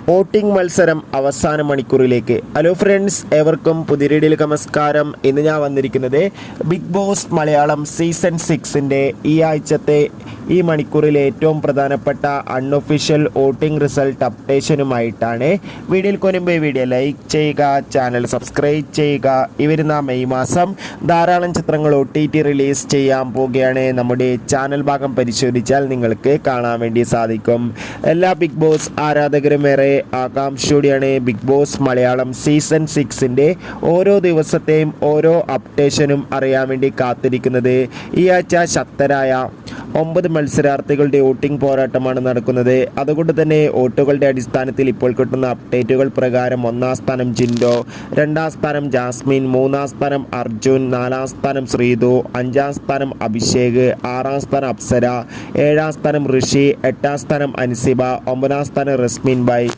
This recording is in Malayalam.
വോട്ടിംഗ് മത്സരം അവസാന മണിക്കൂറിലേക്ക്. ഹലോ ഫ്രണ്ട്സ്, ഏവർക്കും പുതിയ വീഡിയോയിലേക്ക് നമസ്കാരം. ഇന്ന് ഞാൻ വന്നിരിക്കുന്നത് ബിഗ് ബോസ് മലയാളം സീസൺ 6ൻ്റെ ഈ ആഴ്ചത്തെ ഈ മണിക്കൂറിലെ ഏറ്റവും പ്രധാനപ്പെട്ട അൺഒഫീഷ്യൽ വോട്ടിംഗ് റിസൾട്ട് അപ്ഡേഷനുമായിട്ടാണ്. വീഡിയോയിൽ കൊനുമ്പേ വീഡിയോ ലൈക്ക് ചെയ്യുക, ചാനൽ സബ്സ്ക്രൈബ് ചെയ്യുക. ഈ വരുന്ന മെയ് മാസം ധാരാളം ചിത്രങ്ങൾ OTT റിലീസ് ചെയ്യാൻ പോവുകയാണ്. നമ്മുടെ ചാനൽ ഭാഗം പരിശോധിച്ചാൽ നിങ്ങൾക്ക് കാണാൻ വേണ്ടി സാധിക്കും. എല്ലാ ബിഗ് ബോസ് ആരാധകരും ഏറെ ആകാംക്ഷയോടെയാണ് ബിഗ് ബോസ് മലയാളം സീസൺ 6ൻ്റെ ഓരോ ദിവസത്തെയും ഓരോ അപ്ഡേഷനും അറിയാൻ വേണ്ടി കാത്തിരിക്കുന്നത്. ഈ ആഴ്ച ശക്തരായ 9 മത്സരാർത്ഥികളുടെ വോട്ടിംഗ് പോരാട്ടമാണ് നടക്കുന്നത്. അതുകൊണ്ട് തന്നെ വോട്ടുകളുടെ അടിസ്ഥാനത്തിൽ ഇപ്പോൾ കിട്ടുന്ന അപ്ഡേറ്റുകൾ പ്രകാരം 1ാം സ്ഥാനം ജിൻഡോ, 2ാം സ്ഥാനം ജാസ്മിൻ, 3ാം സ്ഥാനം അർജുൻ, 4ാം സ്ഥാനം ശ്രീതു, 5ാം സ്ഥാനം അഭിഷേക്, 6ാം സ്ഥാനം അപ്സര, 7ാം സ്ഥാനം ഋഷി, 8ാം സ്ഥാനം അൻസിബ, 9ാം സ്ഥാനം റസ്മിൻ ബായ്,